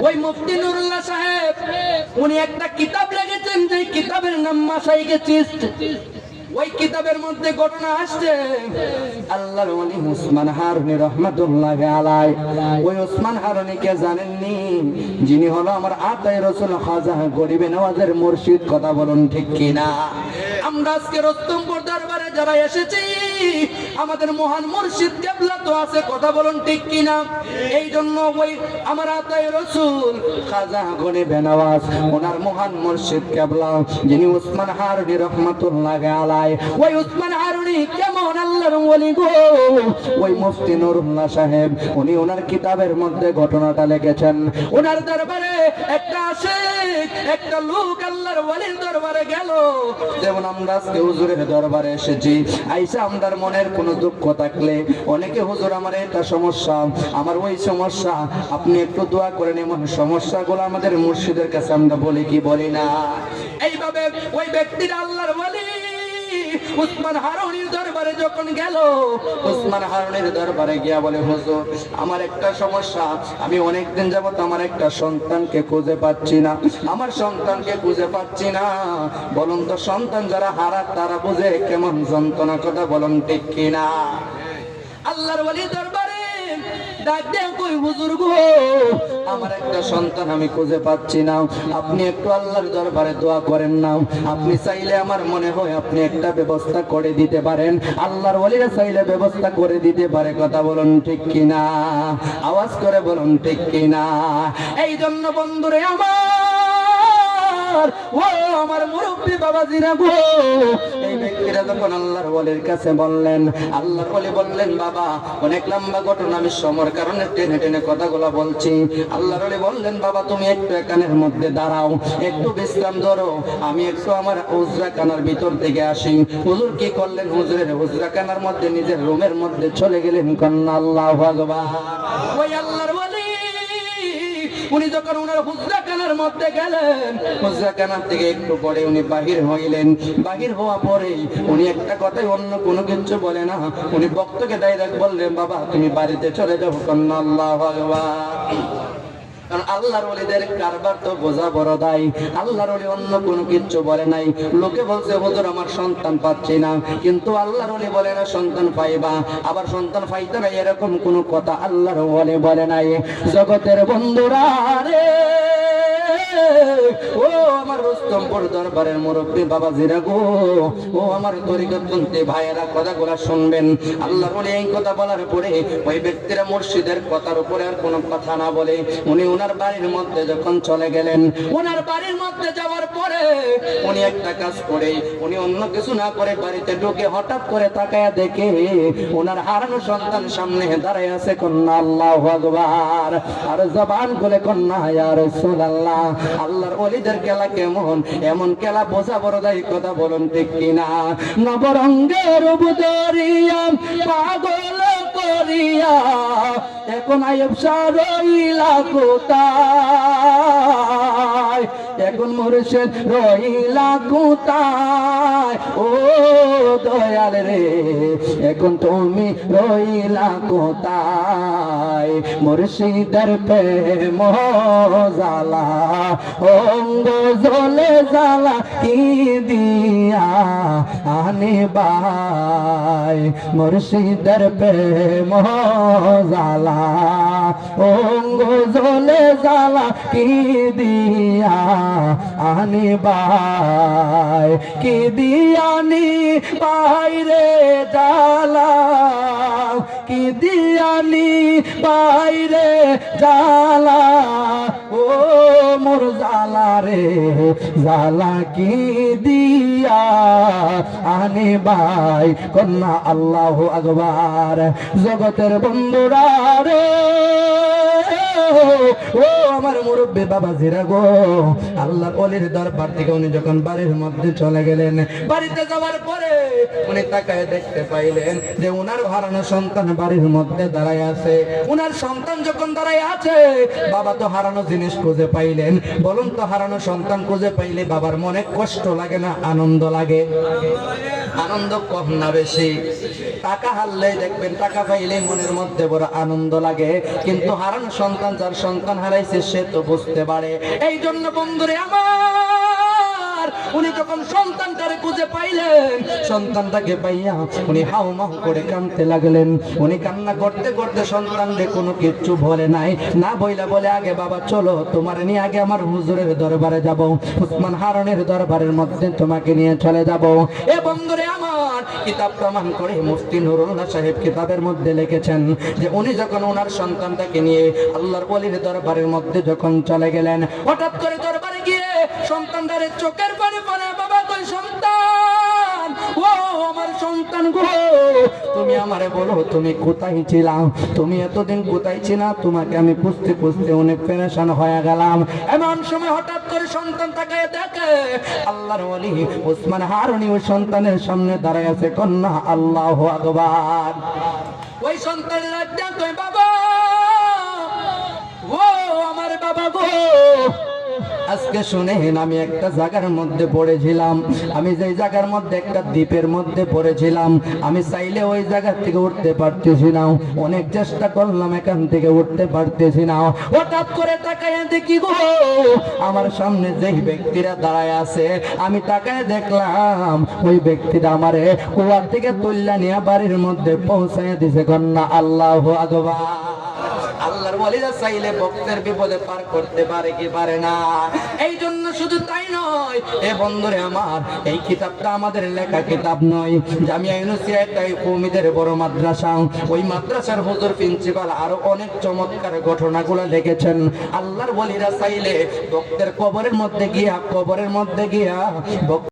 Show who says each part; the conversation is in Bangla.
Speaker 1: ওই মুফতি নুরুল্লাহ সাহেব উনি একটা কিতাব লিখেছেন, যে কিতাবের নাম মাসাইকে চিস্ত। ওই কিতাবের মধ্যে ঘটনা আসছে আল্লাহর ওলি উসমান হারুনি রহমাতুল্লাহি আলাইহি। ওই উসমান হারুনিকে জানেননি? যিনি হলো আমার আতায়ে রাসূল খাজা গরিবে নওয়াজের মুর্শিদ। কথা বলুন ঠিক কিনা? আমরা আজকে রস্তমপুর দরবারে যারা এসেছি, আমাদের মহান মুর্শিদ কেবলা তো আছে। কথা বলুন ঠিক কিনা? এই জন্য ওই আমার আতায়ে রাসূল খাজা গরিবে নওয়াজ, ওনার মহান মুর্শিদ কেবলা যিনি উসমান হারুনি রহমাতুল্লাহি আলাইহি, ওই উসমান হারুনি কেমন আল্লাহর ওলি গো। ওই মুফতি নুরুল্লাহ সাহেব উনি ওনার কিতাবের মধ্যে ঘটনাটা লিখেছেন। ওনার দরবারে একটা আশিক, একটা লোক আল্লাহর ওলির দরবারে গেল। যেমন আমরা আজকে হুজুরের দরবারে এসেছি, আইসা আমাদের মনের কোনো দুঃখ থাকলে অনেকে হুজুর আমার এটা সমস্যা, আমার ওই সমস্যা, আপনি একটু দোয়া করেন। এমন সমস্যাগুলো আমাদের মুর্শিদের কাছে আমরা বলি কি বলি না? এইভাবে ওই ব্যক্তির আল্লাহর ওলি উসমান হারুনির দরবারে যখন গেল, উসমান হারুনির দরবারে গিয়া বলে, হুজুর আমার একটা সমস্যা, আমি অনেকদিন যাবত আমার একটা সন্তানকে খুঁজে পাচ্ছি না, আমার সন্তানকে খুঁজে পাচ্ছি না। বলুন তো, সন্তান যারা হারায় তারা বুঝে কেমন যন্ত্রণা। কথা বলুন ঠিক কিনা? আল্লাহর ওলি দরবারে ডাক দেন, কই হুজুর গো, আমার একটা সন্তান আমি খুঁজে পাচ্ছি না, আপনি একটু আল্লাহর দরবারে দোয়া করেন না। আপনি চাইলে আমার মনে হয় আপনি একটা ব্যবস্থা করে দিতে পারেন। আল্লাহর ওলিরা চাইলে ব্যবস্থা করে দিতে পারে। কথা বলুন ঠিক কিনা? আওয়াজ করে বলুন ঠিক কিনা? এই জন্য বন্ধুরে আমার, ও আমার মুরব্বী বাবাজিরা গো, এই ব্যক্তিরা যখন আল্লাহর ওলির কাছে বললেন, আল্লাহর ওলি বললেন, বাবা অনেক লম্বা ঘটনা, আমি সময়ের কারণে টেনে টেনে কথাগুলো বলছি। আল্লাহর ওলি বললেন, বাবা তুমি একটু এখানের মধ্যে দাঁড়াও, একটু বিশ্রাম ধরো, আমি একটু আমার হুজরাখানার ভিতর থেকে আসি। হুজুর কি করলেন? হুজুরের হুজরাখানার মধ্যে নিজের রুমের মধ্যে চলে গেলেন। কন্যা আল্লাহু আকবার। ওই আল্লাহর ওলি উনি যখন ওনার হুজরাখানার মধ্যে গেলেন, হুজরাখানার থেকে একটু পরে উনি বাহির হইলেন। বাহির হওয়া পরে উনি একটা কথাই, অন্য কোনো কিছু বলে না, উনি ভক্তকে ডাইরেক্ট বললেন, বাবা তুমি বাড়িতে চলে যাও। কন্যা আল্লাহু আকবার। কারণ আল্লাহর ওলিদের কারবার তো বোঝা বড় দায়। আল্লাহর ওলি অন্য কোনো কিচ্ছু বলে নাই। লোকে বলছে হুজুর আমার সন্তান পাচ্ছি না, কিন্তু আল্লাহর ওলি বলে না সন্তান পাইবা, আবার সন্তান পাইতে না, এরকম কোনো কথা আল্লাহর ওলি বলে নাই। জগতের বন্ধুরা রে, ও আমার রস্তমপুর দরবারের মুরব্বী বাবাজিরা গো, ও আমার তরিকতপন্থী ভাইয়েরা, কথাগুলো শুনবেন। আল্লাহর ওলি এই কথা বলার পরে ওই ব্যক্তিরা মুর্শিদের কথার উপরে আর কোনো কথা না বলে উনি ওনার বাড়ির মধ্যে যখন চলে গেলেন, ওনার বাড়ির মধ্যে যাওয়ার পরে উনি একটা কাজ করে, উনি অন্য কিছু না করে বাড়িতে ঢুকে হঠাৎ করে তাকায়া দেখে ওনার হারানো সন্তান সামনে দাঁড়ায় আছে। কন্যা আল্লাহু আকবার। আর জবান খুলে কন্যা ইয়া রাসূলুল্লাহ। আল্লাহর ওলিদের খেলা কেমন, এমন খেলা বোঝা বড় দায়। কথা বলুন ঠিক কিনা? নবরঙ্গের বুদরিয়া পাগল করিয়া এখন আইব রইলা কোথায়, এখন মুর্শিদ রইলা কোথায়, ও দয়াল রে এখন তুমি রইলা কোথায়। মুর্শিদের প্রেম জালা অঙ্গ জ্বলে জালা কি দিয়া আনিবাই। মুর্শিদের প্রেম জালা অঙ্গ জ্বলে জালা কি দিয়া আনিবাই। কি দিয়ানি বাইরে জালা, কি দিয়ানি বাইরে জালা, ও মোর জালা রে জালা কি দিয়া আনিবাই। কন্যা আল্লাহু আকবার। জগতের বন্ধুরা রে, ও আমার মুরব্বী বাবাজিরা গো, আল্লাহর ওলির দরবার থেকে উনি যখন বাড়ির মধ্যে চলে গেলেন, বাড়িতে যাওয়ার পরে উনি তাকায় দেখতে পাইলেন যে উনার হারানো সন্তান বাড়ির মধ্যে দাঁড়ায় আছে। উনার সন্তান যখন দাঁড়ায় আছে, বাবা তো হারানো জিনিস খুঁজে পাইলেন। বলুন তো, হারানো সন্তান খুঁজে পাইলে বাবার মনে কষ্ট লাগে না আনন্দ লাগে? আনন্দ কম না বেশি? টাকা হারলে দেখবেন, টাকা পাইলে মনের মধ্যে বড় আনন্দ লাগে, কিন্তু হারানো সন্তান, যার সন্তান হারাইছে সে তো বুঝতে পারে। এই জন্য বন্ধুরে আমার, উনি যখন সন্তানটারে খুঁজে পাইলেন, সন্তানটাকে পাইয়া উনি হাউমাউ করে কাঁদতে লাগলেন। উনি কান্না করতে করতে সন্তানরে কোনো কিচ্ছু বলে নাই, না বইলা বলে, আগে বাবা চলো তোমার নিয়ে আগে আমার হুজুরের দরবারে যাব, উসমান হারুনের দরবারের মধ্যে তোমাকে নিয়ে চলে যাব। এ বন্ধুরে আমার, কিতাব প্রমাণ করে মুফতি নুরুল্লাহ সাহেব কিতাবের মধ্যে লিখেছেন যে উনি যখন ওনার সন্তানটাকে নিয়ে আল্লাহর ওলির দরবারের মধ্যে যখন চলে গেলেন, হঠাৎ করে দরবারে গিয়ে সন্তানটারে চোখের পানি পড়ে, বাবা কই সন্তান, ও আমার সন্তান গো, তুমি আমারে বলো তুমি কোথায় ছিলা, তুমি এতদিন কোথায় ছিলা, তোমাকে আমি খুঁজতে খুঁজতে অনেক পেরেশান হয়ে গেলাম। এমন সময় হঠাৎ করে সন্তান তাকায় দেখে আল্লাহর ওলি উসমান হারুনি ওই সন্তানের সামনে দাঁড়ায় আছে। কন্যা আল্লাহু আকবার। ওই সন্তানের ডাক কই, বাবা ও আমার বাবা গো, আজকে শুনেন আমি একটা জায়গার মধ্যে পড়েছিলাম, আমি যেই জায়গার মধ্যে একটা দ্বীপের মধ্যে পড়েছিলাম, আমি চাইলে ওই জায়গা থেকে উঠতে পারতেছি না, অনেক চেষ্টা করলাম এখান থেকে উঠতে পারতেছি না। হঠাৎ করে তাকায় দেখি গো, আমার সামনে যেই ব্যক্তিরা দাঁড়ায় আছে, আমি তাকায় দেখলাম ওই ব্যক্তিটা আমারে কুয়ার থেকে তুল্লা নিয়ে বাড়ির মধ্যে পৌঁছায় দিছে। কন্যা আল্লাহু আকবার। আল্লাহর ওলিরা চাইলে ভক্তের বিপদে পার করতে পারে কি পারে না। এই জন্য শুধু তাই নয় এ বন্ধুরে আমার, এই কিতাবটা আমাদের লেখা কিতাব নয়। জামিয়া ইউনুসিয়া তাই কওমিদের বড় মাদ্রাসা, ওই মাদ্রাসার হুজুর প্রিন্সিপাল আরো অনেক চমৎকার ঘটনাগুলো লিখেছেন। আল্লাহর ওলিরা চাইলে ভক্তের কবরের মধ্যে গিয়া